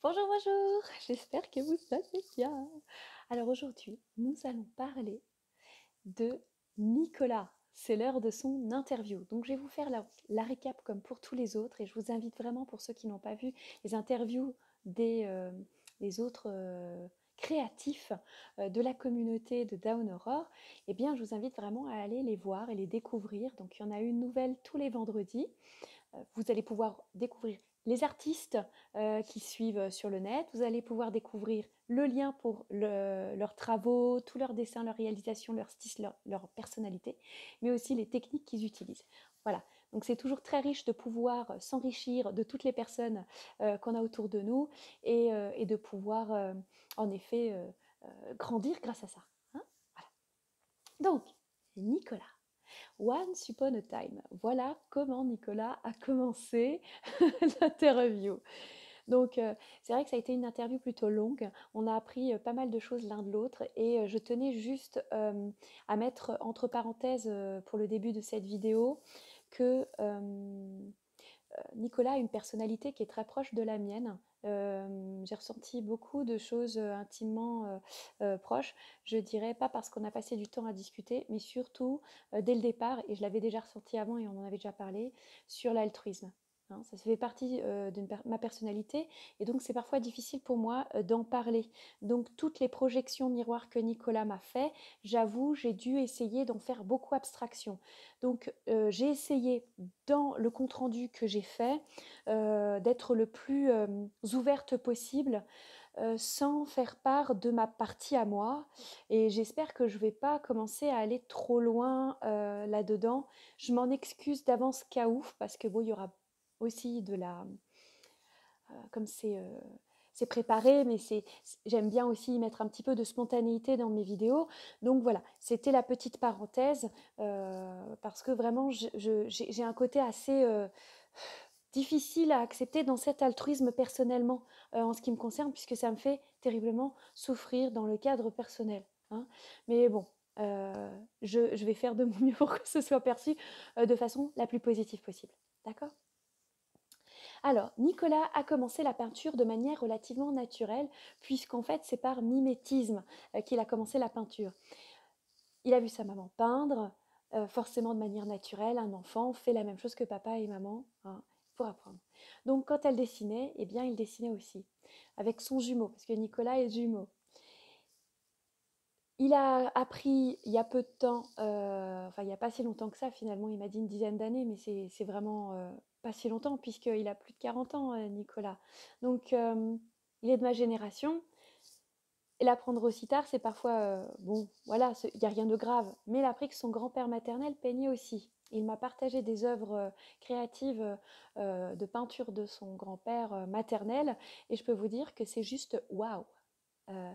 Bonjour, bonjour, j'espère que vous allez bien. Alors aujourd'hui, nous allons parler de Nicolas. C'est l'heure de son interview. Donc je vais vous faire la récap comme pour tous les autres et je vous invite vraiment pour ceux qui n'ont pas vu les interviews des autres créatifs de la communauté de Down Aurore, eh bien je vous invite vraiment à aller les voir et les découvrir. Donc il y en a une nouvelle tous les vendredis. Vous allez pouvoir découvrir les artistes qui suivent sur le net. Vous allez pouvoir découvrir le lien pour leurs travaux, tous leurs dessins, leurs réalisations, leur style, leur personnalité, mais aussi les techniques qu'ils utilisent. Voilà, donc c'est toujours très riche de pouvoir s'enrichir de toutes les personnes qu'on a autour de nous et de pouvoir en effet grandir grâce à ça. Hein, voilà. Donc, Nicolas. Once upon a time. Voilà comment Nicolas a commencé l'interview. Donc, c'est vrai que ça a été une interview plutôt longue. On a appris pas mal de choses l'un de l'autre et je tenais juste à mettre entre parenthèses pour le début de cette vidéo que Nicolas a une personnalité qui est très proche de la mienne. J'ai ressenti beaucoup de choses intimement proches. Je dirais pas parce qu'on a passé du temps à discuter, mais surtout dès le départ, et je l'avais déjà ressenti avant et on en avait déjà parlé, sur l'altruisme. Hein, ça fait partie de ma personnalité et donc c'est parfois difficile pour moi d'en parler. Donc toutes les projections miroirs que Nicolas m'a fait, j'avoue, j'ai dû essayer d'en faire beaucoup abstraction. Donc j'ai essayé dans le compte-rendu que j'ai fait d'être le plus ouverte possible sans faire part de ma partie à moi. Et j'espère que je ne vais pas commencer à aller trop loin là-dedans. Je m'en excuse d'avance qu'à ouf, parce que bon, il y aura aussi de la... comme c'est préparé, mais j'aime bien aussi y mettre un petit peu de spontanéité dans mes vidéos. Donc voilà, c'était la petite parenthèse, parce que vraiment, j'ai un côté assez difficile à accepter dans cet altruisme personnellement, en ce qui me concerne, puisque ça me fait terriblement souffrir dans le cadre personnel. Hein. Mais bon, je vais faire de mon mieux pour que ce soit perçu de façon la plus positive possible. D'accord ? Alors, Nicolas a commencé la peinture de manière relativement naturelle, puisqu'en fait, c'est par mimétisme qu'il a commencé la peinture. Il a vu sa maman peindre, forcément de manière naturelle, un enfant fait la même chose que papa et maman hein, pour apprendre. Donc, quand elle dessinait, eh bien, il dessinait aussi, avec son jumeau, parce que Nicolas est jumeau. Il a appris il y a peu de temps, enfin il n'y a pas si longtemps que ça finalement, il m'a dit une dizaine d'années, mais c'est vraiment pas si longtemps puisqu'il a plus de 40 ans, Nicolas. Donc il est de ma génération. Et l'apprendre aussi tard, c'est parfois, bon, voilà, il n'y a rien de grave. Mais il a appris que son grand-père maternel peignait aussi. Il m'a partagé des œuvres créatives de peinture de son grand-père maternel et je peux vous dire que c'est juste waouh. Euh,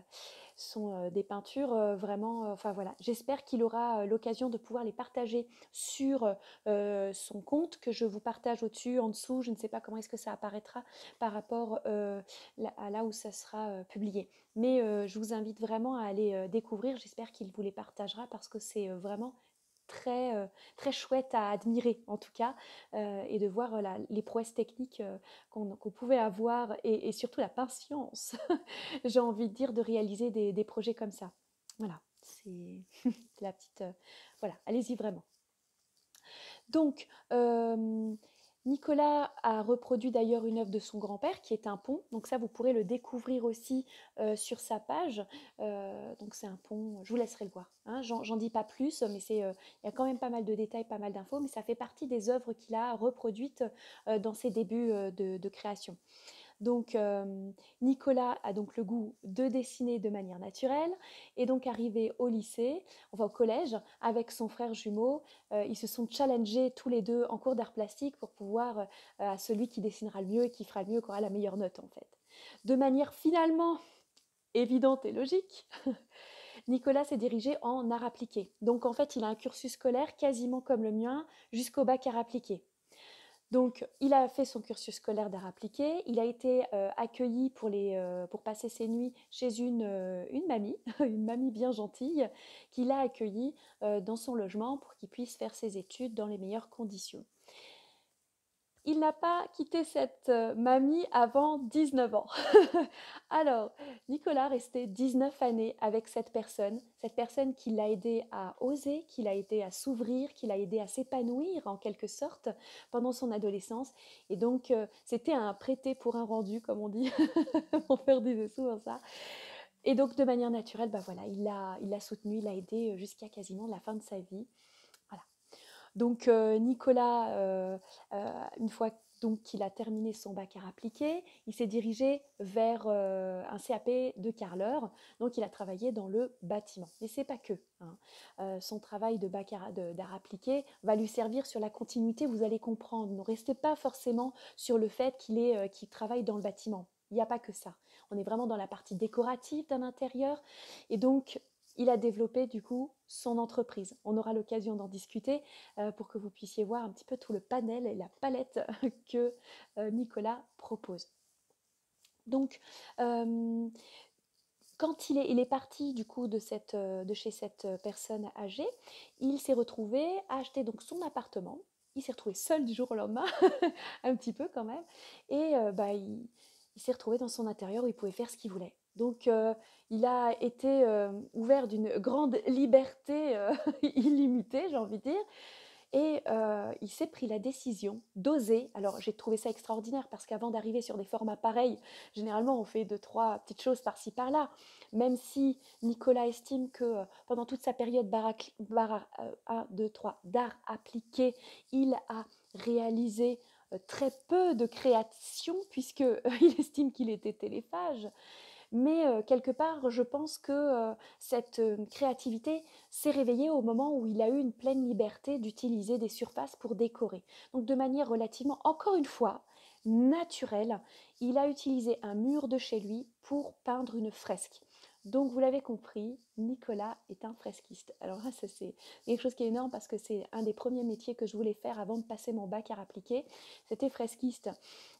sont des peintures vraiment, enfin voilà, j'espère qu'il aura l'occasion de pouvoir les partager sur son compte que je vous partage au-dessus, en dessous, je ne sais pas comment est-ce que ça apparaîtra par rapport à là où ça sera publié. Mais je vous invite vraiment à aller découvrir, j'espère qu'il vous les partagera parce que c'est vraiment très chouette à admirer en tout cas et de voir les prouesses techniques qu'on pouvait avoir et surtout la patience, j'ai envie de dire, de réaliser des projets comme ça. Voilà, c'est la petite... voilà, allez-y vraiment. Donc, Nicolas a reproduit d'ailleurs une œuvre de son grand-père qui est un pont. Donc ça, vous pourrez le découvrir aussi sur sa page. Donc c'est un pont, je vous laisserai le voir. Hein. J'en dis pas plus, mais il y a quand même pas mal de détails, pas mal d'infos, mais ça fait partie des œuvres qu'il a reproduites dans ses débuts de création. Donc Nicolas a donc le goût de dessiner de manière naturelle et donc arrivé au lycée, enfin au collège, avec son frère jumeau, ils se sont challengés tous les deux en cours d'art plastique pour pouvoir à celui qui dessinera le mieux et qui fera le mieux, qui aura la meilleure note en fait. De manière finalement évidente et logique, Nicolas s'est dirigé en art appliqué. Donc en fait, il a un cursus scolaire quasiment comme le mien jusqu'au bac art appliqué. Donc, il a fait son cursus scolaire d'art appliqué. Il a été accueilli pour passer ses nuits chez une mamie, une mamie bien gentille, qui l'a accueilli dans son logement pour qu'il puisse faire ses études dans les meilleures conditions. Il n'a pas quitté cette, mamie avant 19 ans. Alors, Nicolas restait 19 années avec cette personne qui l'a aidé à oser, qui l'a aidé à s'ouvrir, qui l'a aidé à s'épanouir en quelque sorte pendant son adolescence et donc c'était un prêté pour un rendu comme on dit. Mon père disait souvent ça et donc de manière naturelle, bah, voilà, il l'a soutenu, il l'a aidé, jusqu'à quasiment la fin de sa vie. Voilà. Donc Nicolas, une fois donc qu'il a terminé son bac art appliqué, il s'est dirigé vers un CAP de carreleur. Donc il a travaillé dans le bâtiment. Mais c'est pas que, hein. Son travail de d'art appliqué va lui servir sur la continuité, vous allez comprendre. Ne restez pas forcément sur le fait qu'il travaille dans le bâtiment. Il n'y a pas que ça. On est vraiment dans la partie décorative d'un intérieur. Et donc, il a développé du coup son entreprise. On aura l'occasion d'en discuter pour que vous puissiez voir un petit peu tout le panel et la palette que Nicolas propose. Donc, quand il est parti du coup de chez cette personne âgée, il s'est retrouvé à acheter donc son appartement. Il s'est retrouvé seul du jour au lendemain, un petit peu quand même, et bah, il s'est retrouvé dans son intérieur où il pouvait faire ce qu'il voulait. Donc, il a été ouvert d'une grande liberté illimitée, j'ai envie de dire, et il s'est pris la décision d'oser. Alors j'ai trouvé ça extraordinaire parce qu'avant d'arriver sur des formats pareils, généralement on fait deux, trois petites choses par-ci par-là. Même si Nicolas estime que pendant toute sa période 1, 2, 3, d'art appliqué, il a réalisé très peu de créations puisqu'il estime qu'il était téléphage. Mais quelque part, je pense que cette créativité s'est réveillée au moment où il a eu une pleine liberté d'utiliser des surfaces pour décorer. Donc de manière relativement, encore une fois, naturelle, il a utilisé un mur de chez lui pour peindre une fresque. Donc vous l'avez compris, Nicolas est un fresquiste. Alors là, ça c'est quelque chose qui est énorme parce que c'est un des premiers métiers que je voulais faire avant de passer mon bac art appliqué. C'était fresquiste.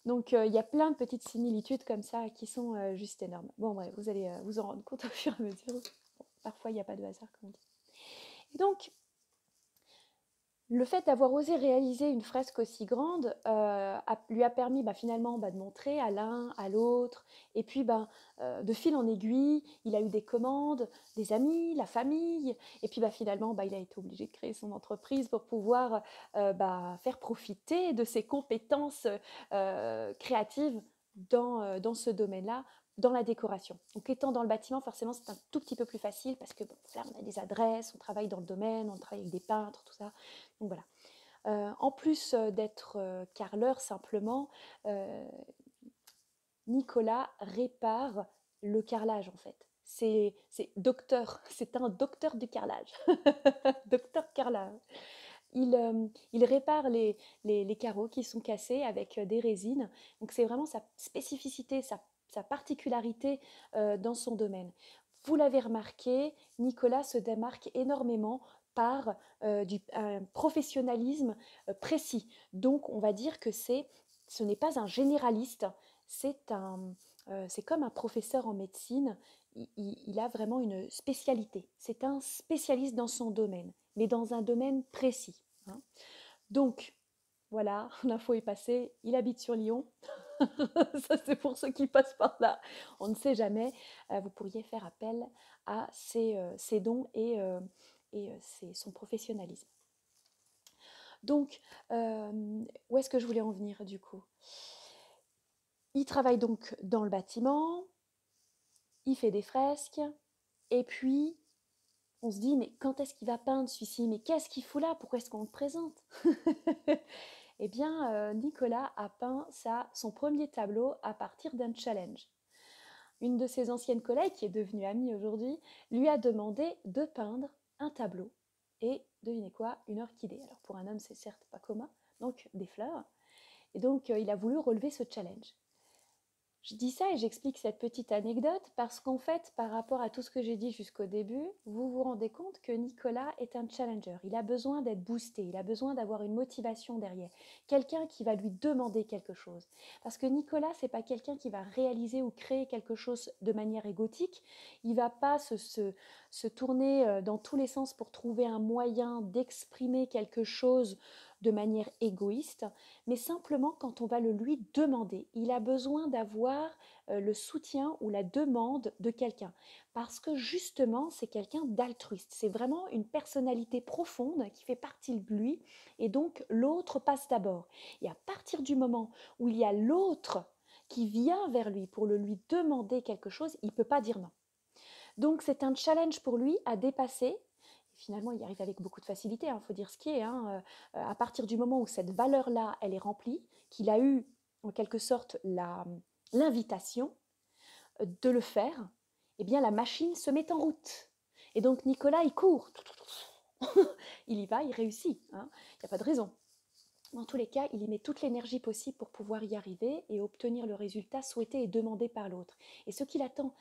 Donc il y a plein de petites similitudes comme ça qui sont juste énormes. Bon, ouais, vous allez vous en rendre compte au fur et à mesure. Bon, parfois, il n'y a pas de hasard, comme on dit. Et donc, le fait d'avoir osé réaliser une fresque aussi grande lui a permis finalement de montrer à l'un, à l'autre, et puis de fil en aiguille, il a eu des commandes, des amis, la famille, et puis finalement il a été obligé de créer son entreprise pour pouvoir faire profiter de ses compétences créatives dans ce domaine-là, dans la décoration. Donc étant dans le bâtiment, forcément c'est un tout petit peu plus facile parce que là on a des adresses, on travaille dans le domaine, on travaille avec des peintres, tout ça. Donc voilà. En plus d'être carreleur simplement, Nicolas répare le carrelage en fait. C'est docteur, c'est un docteur du carrelage. Docteur carrelage. Il répare les carreaux qui sont cassés avec des résines. Donc c'est vraiment sa spécificité, sa particularité dans son domaine. Vous l'avez remarqué, Nicolas se démarque énormément par un professionnalisme précis. Donc on va dire que ce n'est pas un généraliste, c'est comme un professeur en médecine. Il a vraiment une spécialité. C'est un spécialiste dans son domaine, mais dans un domaine précis, hein. Donc, voilà, l'info est passée. Il habite sur Lyon. Ça, c'est pour ceux qui passent par là. On ne sait jamais. Vous pourriez faire appel à ses dons et son professionnalisme. Donc, où est-ce que je voulais en venir du coup? Il travaille donc dans le bâtiment, il fait des fresques, et puis on se dit, mais quand est-ce qu'il va peindre celui-ci? Mais qu'est-ce qu'il fout là? Pourquoi est-ce qu'on le présente? Eh bien, Nicolas a peint son premier tableau à partir d'un challenge. Une de ses anciennes collègues, qui est devenue amie aujourd'hui, lui a demandé de peindre un tableau. Et devinez quoi? Une orchidée. Alors pour un homme, c'est certes pas commun, donc des fleurs. Et donc, il a voulu relever ce challenge. Je dis ça et j'explique cette petite anecdote parce qu'en fait, par rapport à tout ce que j'ai dit jusqu'au début, vous vous rendez compte que Nicolas est un challenger. Il a besoin d'être boosté, il a besoin d'avoir une motivation derrière, quelqu'un qui va lui demander quelque chose. Parce que Nicolas, c'est pas quelqu'un qui va réaliser ou créer quelque chose de manière égotique. Il va pas se tourner dans tous les sens pour trouver un moyen d'exprimer quelque chose de manière égoïste, mais simplement quand on va le lui demander. Il a besoin d'avoir le soutien ou la demande de quelqu'un, parce que justement, c'est quelqu'un d'altruiste. C'est vraiment une personnalité profonde qui fait partie de lui, et donc l'autre passe d'abord. Et à partir du moment où il y a l'autre qui vient vers lui pour le lui demander quelque chose, il ne peut pas dire non. Donc c'est un challenge pour lui à dépasser. Finalement, il y arrive avec beaucoup de facilité, il faut dire ce qui est. À partir du moment où cette valeur-là, elle est remplie, qu'il a eu en quelque sorte l'invitation de le faire, eh bien la machine se met en route. Et donc Nicolas, il court. Il y va, il réussit. Il n'y a pas de raison. Dans tous les cas, il y met toute l'énergie possible pour pouvoir y arriver et obtenir le résultat souhaité et demandé par l'autre. Et ce qu'il attend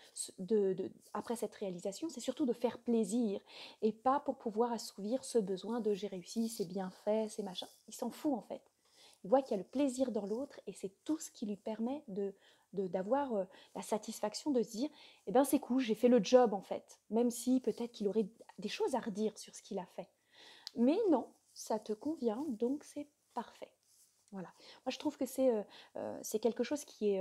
après cette réalisation, c'est surtout de faire plaisir et pas pour pouvoir assouvir ce besoin de j'ai réussi, c'est bien fait, c'est machin. Il s'en fout en fait. Il voit qu'il y a le plaisir dans l'autre et c'est tout ce qui lui permet d'avoir la satisfaction de se dire eh ben c'est cool, j'ai fait le job en fait, même si peut-être qu'il aurait des choses à redire sur ce qu'il a fait. Mais non, ça te convient, donc c'est parfait. Voilà. Moi, je trouve que c'est quelque chose qui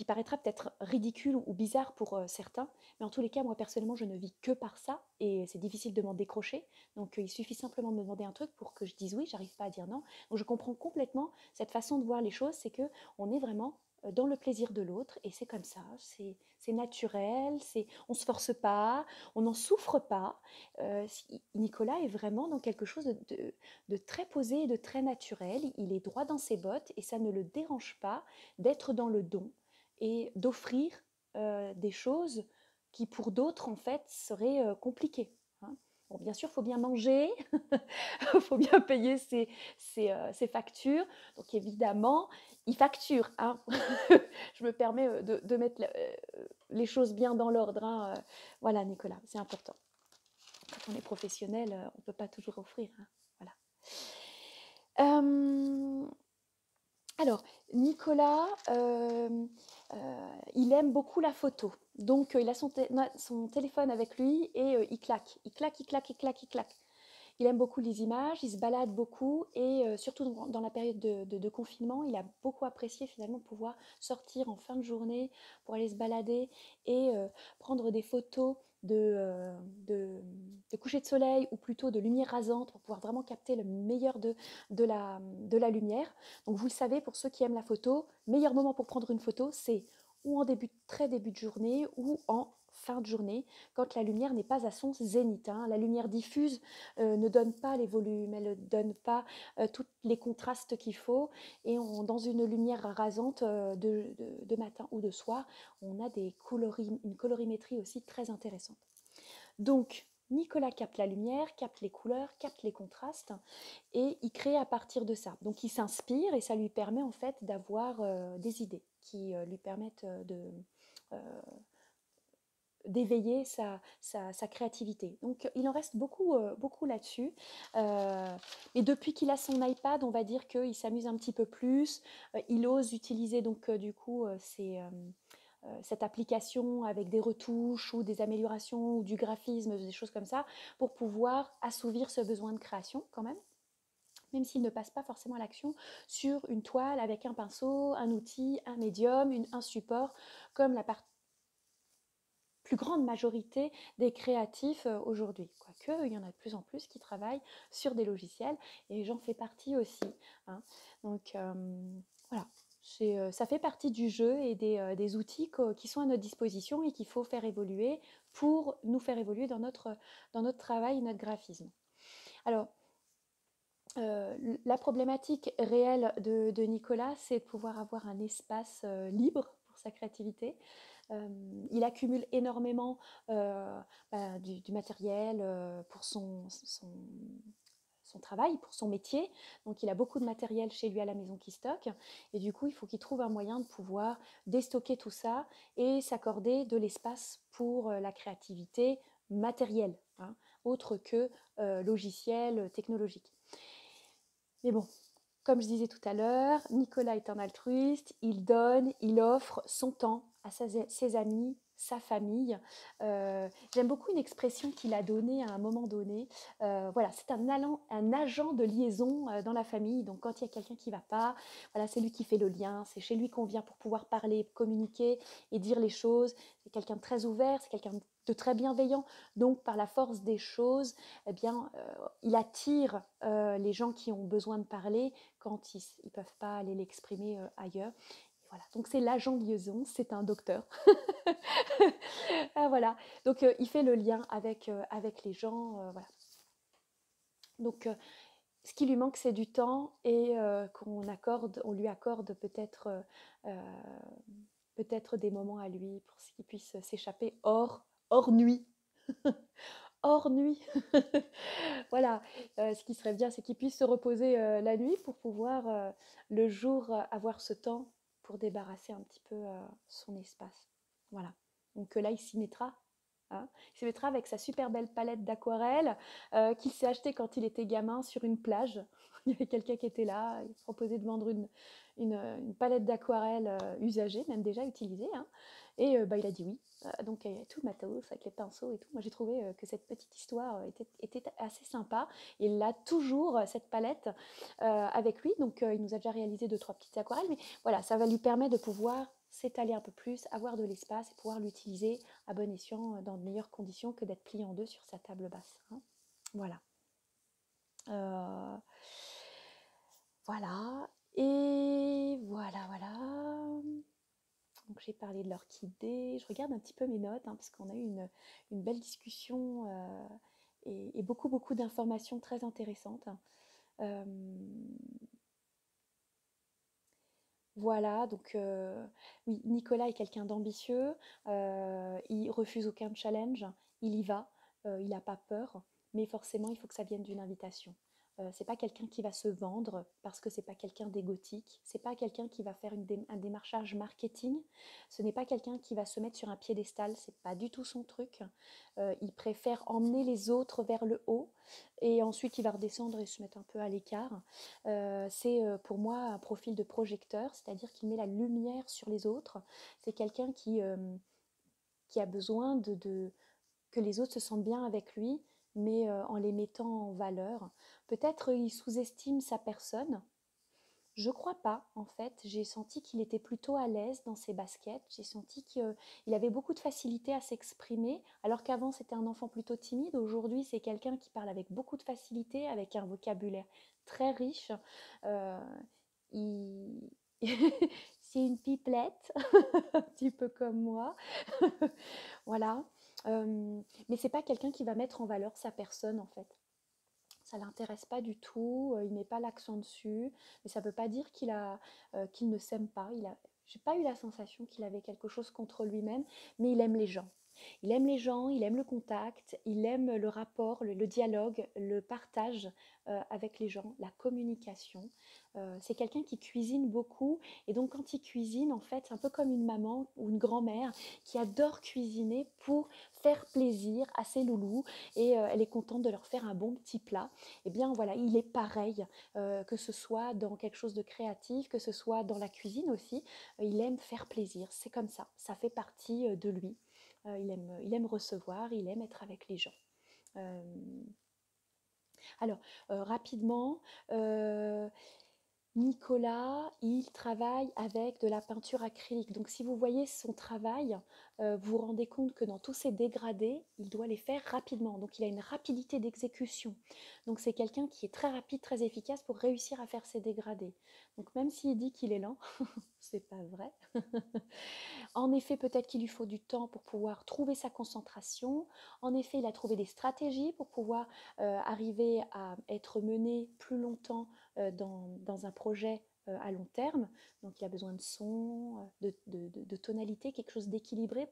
paraîtra peut-être ridicule ou bizarre pour certains, mais en tous les cas, moi personnellement, je ne vis que par ça et c'est difficile de m'en décrocher. Donc, il suffit simplement de me demander un truc pour que je dise oui, j'arrive pas à dire non. Donc, je comprends complètement cette façon de voir les choses, c'est que on est vraiment dans le plaisir de l'autre et c'est comme ça, c'est naturel, on se force pas, on n'en souffre pas. Nicolas est vraiment dans quelque chose de très posé et de très naturel. Il est droit dans ses bottes et ça ne le dérange pas d'être dans le don et d'offrir des choses qui pour d'autres en fait seraient compliquées. Bon, bien sûr, il faut bien manger, il faut bien payer ses factures. Donc évidemment, il facture. Je me permets de mettre les choses bien dans l'ordre. Voilà, Nicolas, c'est important. Quand on est professionnel, on ne peut pas toujours offrir. Voilà. Alors, Nicolas, il aime beaucoup la photo. Donc, il a son téléphone avec lui et il claque. Il claque, il claque, il claque, il claque. Il aime beaucoup les images, il se balade beaucoup et surtout dans la période de confinement, il a beaucoup apprécié finalement pouvoir sortir en fin de journée pour aller se balader et prendre des photos de coucher de soleil ou plutôt de lumière rasante pour pouvoir vraiment capter le meilleur de la lumière. Donc vous le savez, pour ceux qui aiment la photo, meilleur moment pour prendre une photo, c'est ou en très début de journée ou en fin de journée, quand la lumière n'est pas à son zénith. La lumière diffuse ne donne pas les volumes, elle ne donne pas tous les contrastes qu'il faut. Et dans une lumière rasante de matin ou de soir, on a une colorimétrie aussi très intéressante. Donc, Nicolas capte la lumière, capte les couleurs, capte les contrastes et il crée à partir de ça. Donc, il s'inspire et ça lui permet en fait d'avoir des idées qui lui permettent d'éveiller sa créativité. Donc il en reste beaucoup, beaucoup là-dessus. Et depuis qu'il a son iPad, on va dire qu'il s'amuse un petit peu plus. Il ose utiliser donc du coup cette application avec des retouches ou des améliorations ou du graphisme, des choses comme ça, pour pouvoir assouvir ce besoin de création quand même s'il ne passe pas forcément à l'action sur une toile avec un pinceau, un outil, un médium, un support, comme la plus grande majorité des créatifs aujourd'hui. Quoique, il y en a de plus en plus qui travaillent sur des logiciels et j'en fais partie aussi. Donc voilà, ça fait partie du jeu et des outils qui sont à notre disposition et qu'il faut faire évoluer pour nous faire évoluer dans notre travail et notre graphisme. Alors, la problématique réelle de Nicolas, c'est de pouvoir avoir un espace libre pour sa créativité. Il accumule énormément du matériel pour son travail, pour son métier. Donc il a beaucoup de matériel chez lui à la maison qui stocke. Et du coup, il faut qu'il trouve un moyen de pouvoir déstocker tout ça et s'accorder de l'espace pour la créativité matérielle, autre que logiciel, technologique. Mais bon, comme je disais tout à l'heure, Nicolas est un altruiste, il donne, il offre son temps ses amis, sa famille. J'aime beaucoup une expression qu'il a donnée à un moment donné. Voilà, c'est un agent de liaison dans la famille. Donc quand il y a quelqu'un qui ne va pas, voilà, c'est lui qui fait le lien, c'est chez lui qu'on vient pour pouvoir parler, communiquer et dire les choses. C'est quelqu'un de très ouvert, c'est quelqu'un de très bienveillant. Donc par la force des choses, eh bien, il attire les gens qui ont besoin de parler quand ils ne peuvent pas aller l'exprimer ailleurs. Voilà, donc c'est l'agent de liaison, c'est un docteur. Ah, voilà, donc il fait le lien avec les gens. Voilà. Donc ce qui lui manque, c'est du temps et on lui accorde euh, peut-être des moments à lui pour qu'il puisse s'échapper hors nuit. Hors nuit. Voilà, ce qui serait bien, c'est qu'il puisse se reposer la nuit pour pouvoir le jour avoir ce temps pour débarrasser un petit peu son espace. Voilà. Donc là, il s'y mettra. Hein. Il s'y mettra avec sa super belle palette d'aquarelle qu'il s'est achetée quand il était gamin sur une plage. Il y avait quelqu'un qui était là, il proposait de vendre une palette d'aquarelle usagée, même déjà utilisée. Hein. Et il a dit oui. Donc il y a tout le matos avec les pinceaux et tout. Moi j'ai trouvé que cette petite histoire était assez sympa. Il a toujours cette palette avec lui. Donc il nous a déjà réalisé 2-3 petites aquarelles. Mais voilà, ça va lui permettre de pouvoir s'étaler un peu plus, avoir de l'espace et pouvoir l'utiliser à bon escient dans de meilleures conditions que d'être plié en deux sur sa table basse. Hein. Voilà. Euh, voilà. Et voilà. Donc j'ai parlé de l'orchidée. Je regarde un petit peu mes notes hein, parce qu'on a eu une belle discussion et beaucoup d'informations très intéressantes. Euh, voilà, donc oui, Nicolas est quelqu'un d'ambitieux, il refuse aucun challenge, il y va, il n'a pas peur, mais forcément il faut que ça vienne d'une invitation. C'est pas quelqu'un qui va se vendre parce que c'est pas quelqu'un d'égotique, c'est pas quelqu'un qui va faire un démarchage marketing, ce n'est pas quelqu'un qui va se mettre sur un piédestal, c'est pas du tout son truc. Il préfère emmener les autres vers le haut et ensuite il va redescendre et se mettre un peu à l'écart. C'est pour moi un profil de projecteur, c'est-à-dire qu'il met la lumière sur les autres. C'est quelqu'un qui a besoin que les autres se sentent bien avec lui, mais en les mettant en valeur. Peut-être il sous-estime sa personne. Je crois pas, en fait. J'ai senti qu'il était plutôt à l'aise dans ses baskets. J'ai senti qu'il avait beaucoup de facilité à s'exprimer, alors qu'avant c'était un enfant plutôt timide. Aujourd'hui, c'est quelqu'un qui parle avec beaucoup de facilité, avec un vocabulaire très riche. Euh, il... c'est une pipelette, un petit peu comme moi. Voilà. Mais c'est pas quelqu'un qui va mettre en valeur sa personne, en fait. Ça ne l'intéresse pas du tout, il ne met pas l'accent dessus, mais ça ne veut pas dire qu'il ne s'aime pas. J'ai pas eu la sensation qu'il avait quelque chose contre lui-même, mais il aime les gens. Il aime les gens, il aime le contact, il aime le rapport, le dialogue, le partage avec les gens, la communication. C'est quelqu'un qui cuisine beaucoup et donc quand il cuisine, en fait, c'est un peu comme une maman ou une grand-mère qui adore cuisiner pour faire plaisir à ses loulous et elle est contente de leur faire un bon petit plat. Eh bien voilà, il est pareil, que ce soit dans quelque chose de créatif, que ce soit dans la cuisine aussi, il aime faire plaisir, c'est comme ça fait partie de lui. Il aime recevoir, il aime être avec les gens. Euh, alors, rapidement, euh, Nicolas, il travaille avec de la peinture acrylique. Donc si vous voyez son travail, vous vous rendez compte que dans tous ces dégradés, il doit les faire rapidement. Donc il a une rapidité d'exécution. Donc c'est quelqu'un qui est très rapide, très efficace pour réussir à faire ses dégradés. Donc même s'il dit qu'il est lent, c'est pas vrai. En effet, peut-être qu'il lui faut du temps pour pouvoir trouver sa concentration. En effet, il a trouvé des stratégies pour pouvoir arriver à être mené plus longtemps dans un projet à long terme. Donc il a besoin de son, de tonalité, quelque chose d'équilibré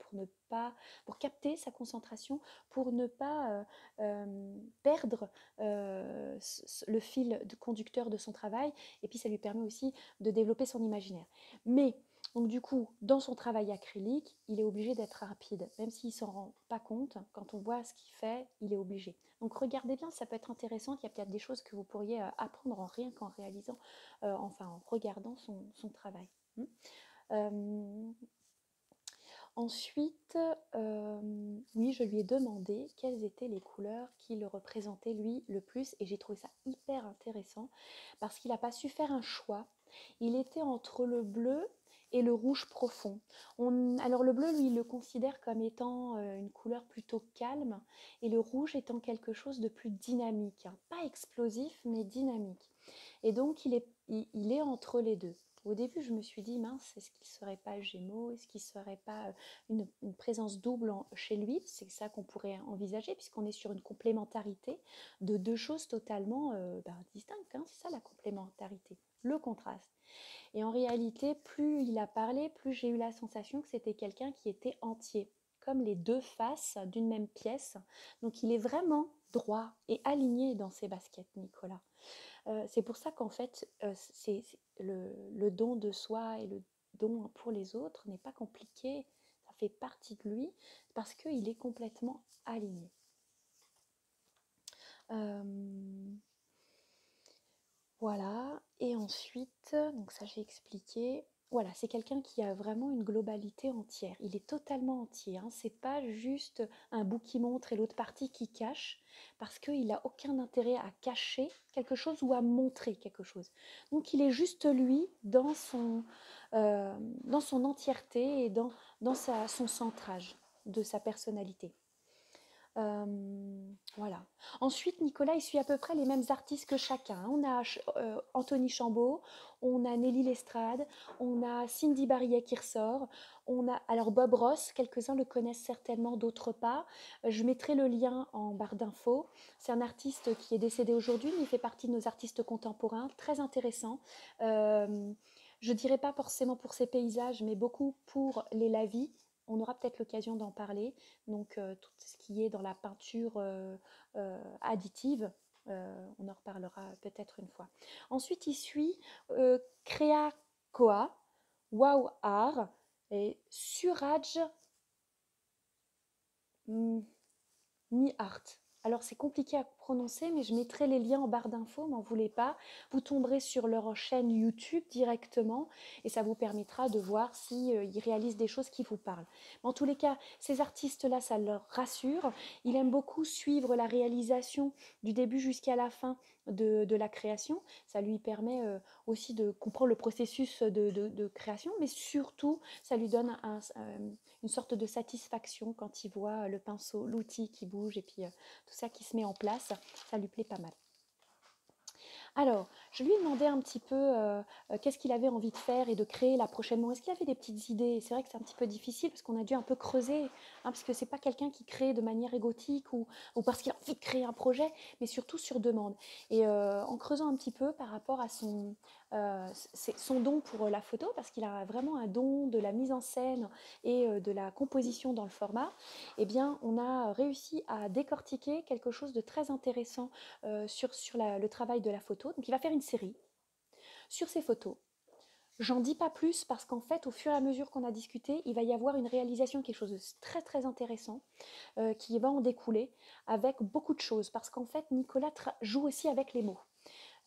pour capter sa concentration, pour ne pas perdre le fil conducteur de son travail. Et puis ça lui permet aussi de développer son imaginaire. Mais donc du coup, dans son travail acrylique, il est obligé d'être rapide. Même s'il ne s'en rend pas compte, quand on voit ce qu'il fait, il est obligé. Donc regardez bien, ça peut être intéressant. Il y a peut-être des choses que vous pourriez apprendre en rien qu'en réalisant, en regardant son travail. Euh, Ensuite, oui, je lui ai demandé quelles étaient les couleurs qui le représentaient lui le plus et j'ai trouvé ça hyper intéressant parce qu'il n'a pas su faire un choix. Il était entre le bleu et le rouge profond. Alors le bleu, lui, il le considère comme étant une couleur plutôt calme et le rouge étant quelque chose de plus dynamique, hein. Pas explosif, mais dynamique. Et donc, il est entre les deux. Au début, je me suis dit, mince, est-ce qu'il ne serait pas Gémeaux? Est-ce qu'il ne serait pas une présence double chez lui? C'est ça qu'on pourrait envisager, puisqu'on est sur une complémentarité de deux choses totalement distinctes, hein. C'est ça la complémentarité, le contraste. Et en réalité, plus il a parlé, plus j'ai eu la sensation que c'était quelqu'un qui était entier, comme les deux faces d'une même pièce. Donc il est vraiment droit et aligné dans ses baskets, Nicolas. C'est pour ça qu'en fait, le don de soi et le don pour les autres n'est pas compliqué, ça fait partie de lui parce qu'il est complètement aligné. Euh, voilà, et ensuite, donc ça j'ai expliqué. Voilà, c'est quelqu'un qui a vraiment une globalité entière. Il est totalement entier, hein. C'est pas juste un bout qui montre et l'autre partie qui cache, parce qu'il n'a aucun intérêt à cacher quelque chose ou à montrer quelque chose. Donc il est juste lui dans son entièreté et son centrage de sa personnalité. Voilà. Ensuite, Nicolas, il suit à peu près les mêmes artistes que chacun. On a Anthony Chambaud, on a Nelly Lestrade, on a Cindy Barillet qui ressort, on a alors Bob Ross, quelques-uns le connaissent certainement, d'autres pas. Je mettrai le lien en barre d'infos. C'est un artiste qui est décédé aujourd'hui, mais il fait partie de nos artistes contemporains, très intéressant. Je dirais pas forcément pour ses paysages, mais beaucoup pour les lavis. On aura peut-être l'occasion d'en parler. Donc tout ce qui est dans la peinture additive, on en reparlera peut-être une fois. Ensuite, il suit Créa Koa, Wow Art et Suraj Mi Art. Alors c'est compliqué à prononcer, mais je mettrai les liens en barre d'infos, m'en voulez pas. Vous tomberez sur leur chaîne YouTube directement et ça vous permettra de voir s'ils réalisent des choses qui vous parlent. Mais en tous les cas, ces artistes-là, ça leur rassure. Il aime beaucoup suivre la réalisation du début jusqu'à la fin de la création. Ça lui permet aussi de comprendre le processus de création, mais surtout, ça lui donne une sorte de satisfaction quand il voit le pinceau, l'outil qui bouge et puis tout ça qui se met en place, ça lui plaît pas mal. Alors, je lui ai demandé un petit peu qu'est-ce qu'il avait envie de faire et de créer là prochainement. Est-ce qu'il avait des petites idées? C'est vrai que c'est un petit peu difficile parce qu'on a dû un peu creuser, hein, parce que c'est pas quelqu'un qui crée de manière égotique ou parce qu'il a envie de créer un projet, mais surtout sur demande. Et en creusant un petit peu par rapport à son don pour la photo, parce qu'il a vraiment un don de la mise en scène et de la composition dans le format, eh bien, on a réussi à décortiquer quelque chose de très intéressant sur le travail de la photo. Donc il va faire une série sur ces photos. J'en dis pas plus parce qu'en fait, au fur et à mesure qu'on a discuté, il va y avoir une réalisation, quelque chose de très très intéressant qui va en découler avec beaucoup de choses. Parce qu'en fait, Nicolas joue aussi avec les mots.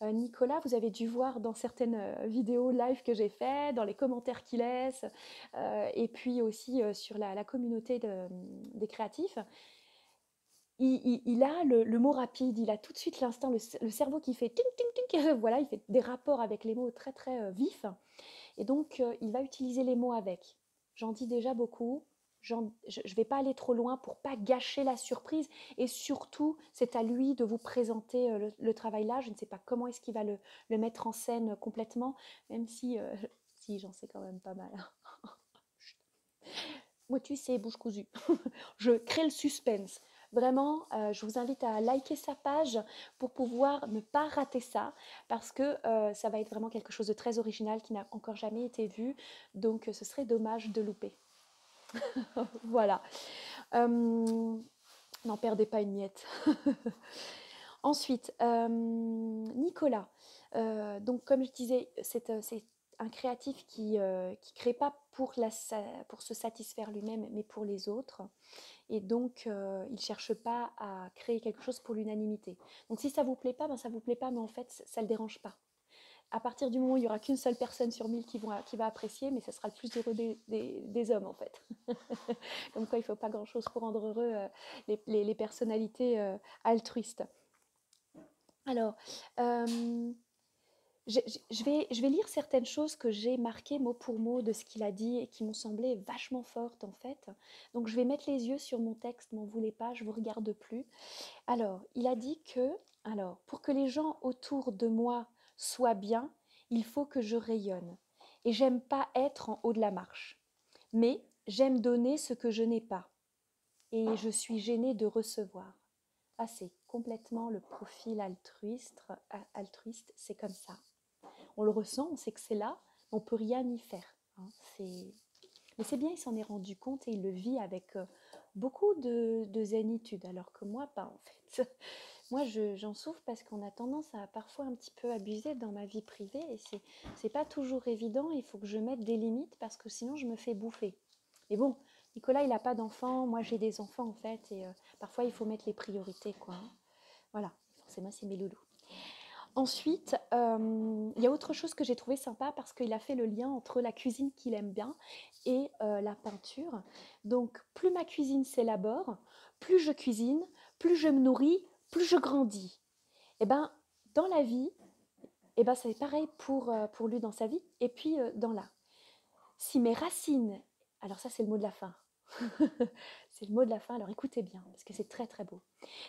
Nicolas, vous avez dû voir dans certaines vidéos live que j'ai fait, dans les commentaires qu'il laisse, et puis aussi sur la communauté des créatifs. Il a le mot rapide, il a tout de suite l'instinct, le cerveau qui fait ting, ting, ting, voilà, il fait des rapports avec les mots très très vifs. Et donc, il va utiliser les mots avec. J'en dis déjà beaucoup. Je ne vais pas aller trop loin pour pas gâcher la surprise. Et surtout, c'est à lui de vous présenter le travail là. Je ne sais pas comment est-ce qu'il va le mettre en scène complètement, même si, si j'en sais quand même pas mal. Moi, tu sais, bouche cousue. Je crée le suspense. Vraiment, je vous invite à liker sa page pour pouvoir ne pas rater ça, parce que ça va être vraiment quelque chose de très original qui n'a encore jamais été vu. Donc, ce serait dommage de louper. Voilà. N'en perdez pas une miette. Ensuite, Nicolas. Donc, comme je disais, c'est un créatif qui ne crée pas pour se satisfaire lui-même, mais pour les autres. Et donc, il ne cherche pas à créer quelque chose pour l'unanimité. Donc, si ça ne vous plaît pas, ben ça ne vous plaît pas, mais en fait, ça ne le dérange pas. À partir du moment où il n'y aura qu'une seule personne sur 1000 qui va apprécier, mais ce sera le plus heureux des hommes en fait. Comme quoi il ne faut pas grand-chose pour rendre heureux les personnalités altruistes. Alors, je vais lire certaines choses que j'ai marquées mot pour mot de ce qu'il a dit et qui m'ont semblé vachement fortes en fait. Donc je vais mettre les yeux sur mon texte, m'en voulez pas, je ne vous regarde plus. Alors, il a dit que, alors, pour que les gens autour de moi soient bien, il faut que je rayonne. Et j'aime pas être en haut de la marche. Mais j'aime donner ce que je n'ai pas. Et je suis gênée de recevoir. Ah, c'est complètement le profil altruiste, c'est comme ça. On le ressent, on sait que c'est là, on ne peut rien y faire. Hein. Mais c'est bien, il s'en est rendu compte et il le vit avec beaucoup de zénitude, alors que moi, pas en fait. Moi, j'en souffre parce qu'on a tendance à parfois un petit peu abuser dans ma vie privée et c'est pas toujours évident. Il faut que je mette des limites parce que sinon je me fais bouffer. Mais bon, Nicolas, il n'a pas d'enfants, moi j'ai des enfants en fait et parfois il faut mettre les priorités quoi. Hein. Voilà, forcément c'est mes loulous. Ensuite, il y a autre chose que j'ai trouvé sympa parce qu'il a fait le lien entre la cuisine qu'il aime bien et la peinture. Donc, plus ma cuisine s'élabore, plus je cuisine, plus je me nourris, plus je grandis. Et ben, dans la vie, et ben, c'est pareil pour lui dans sa vie et puis dans l'art. Si mes racines, alors ça c'est le mot de la fin, c'est le mot de la fin, alors écoutez bien, parce que c'est très très beau.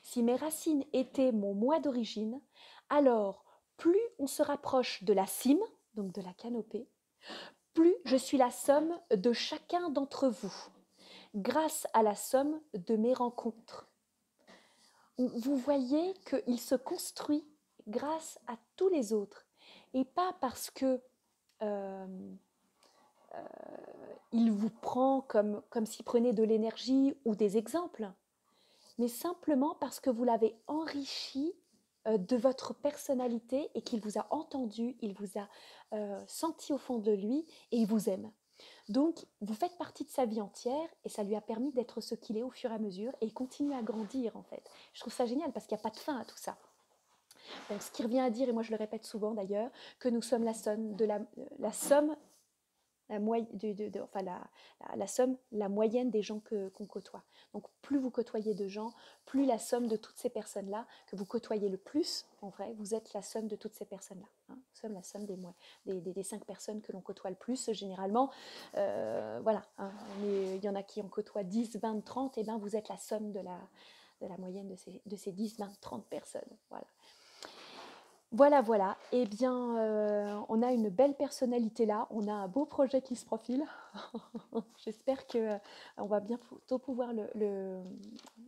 Si mes racines étaient mon moi d'origine, alors plus on se rapproche de la cime, donc de la canopée, plus je suis la somme de chacun d'entre vous, grâce à la somme de mes rencontres. Vous voyez qu'il se construit grâce à tous les autres, et pas parce que il vous prend comme s'il prenait de l'énergie ou des exemples, mais simplement parce que vous l'avez enrichi de votre personnalité et qu'il vous a entendu, il vous a senti au fond de lui et il vous aime. Donc, vous faites partie de sa vie entière et ça lui a permis d'être ce qu'il est au fur et à mesure et il continue à grandir en fait. Je trouve ça génial parce qu'il n'y a pas de fin à tout ça. Donc, ce qui revient à dire, et moi je le répète souvent d'ailleurs, que nous sommes la somme la somme la somme, la moyenne des gens qu'on côtoie. Donc plus vous côtoyez de gens, plus la somme de toutes ces personnes-là, que vous côtoyez le plus, en vrai, vous êtes la somme de toutes ces personnes-là. Hein. Nous sommes la somme des 5 personnes que l'on côtoie le plus, généralement. Voilà, hein, il y en a qui en côtoient 10, 20, 30, et bien vous êtes la somme de la moyenne de ces 10, 20, 30 personnes. Voilà. Voilà. Eh bien, on a une belle personnalité là, on a un beau projet qui se profile. J'espère qu'on va bientôt pouvoir le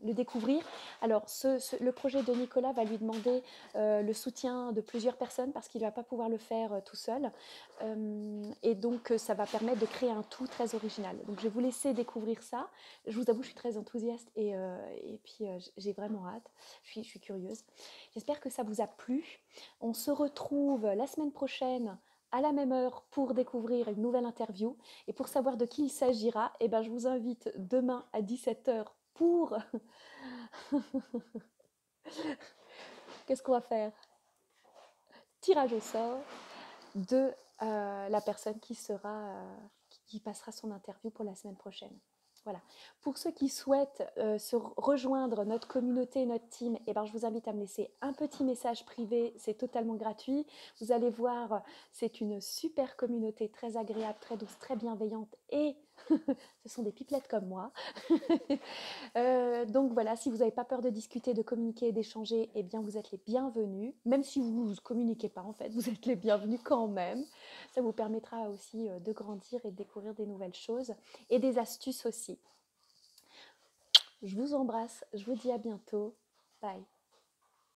découvrir. Alors, le projet de Nicolas va lui demander le soutien de plusieurs personnes parce qu'il ne va pas pouvoir le faire tout seul. Et donc, ça va permettre de créer un tout très original. Donc, je vais vous laisser découvrir ça. Je vous avoue, je suis très enthousiaste et puis j'ai vraiment hâte. Je suis curieuse. J'espère que ça vous a plu. On se retrouve la semaine prochaine à la même heure pour découvrir une nouvelle interview. Et pour savoir de qui il s'agira, eh ben, je vous invite demain à 17h pour... Qu'est-ce qu'on va faire? Tirage au sort de la personne qui passera son interview pour la semaine prochaine. Voilà. Pour ceux qui souhaitent rejoindre notre communauté, notre team, eh ben, je vous invite à me laisser un petit message privé, c'est totalement gratuit. Vous allez voir, c'est une super communauté, très agréable, très douce, très bienveillante et ce sont des pipelettes comme moi. Donc voilà, si vous n'avez pas peur de discuter, de communiquer et d'échanger, eh bien vous êtes les bienvenus. Même si vous ne communiquez pas en fait, vous êtes les bienvenus quand même. Ça vous permettra aussi de grandir et de découvrir des nouvelles choses et des astuces aussi. Je vous embrasse, je vous dis à bientôt. Bye.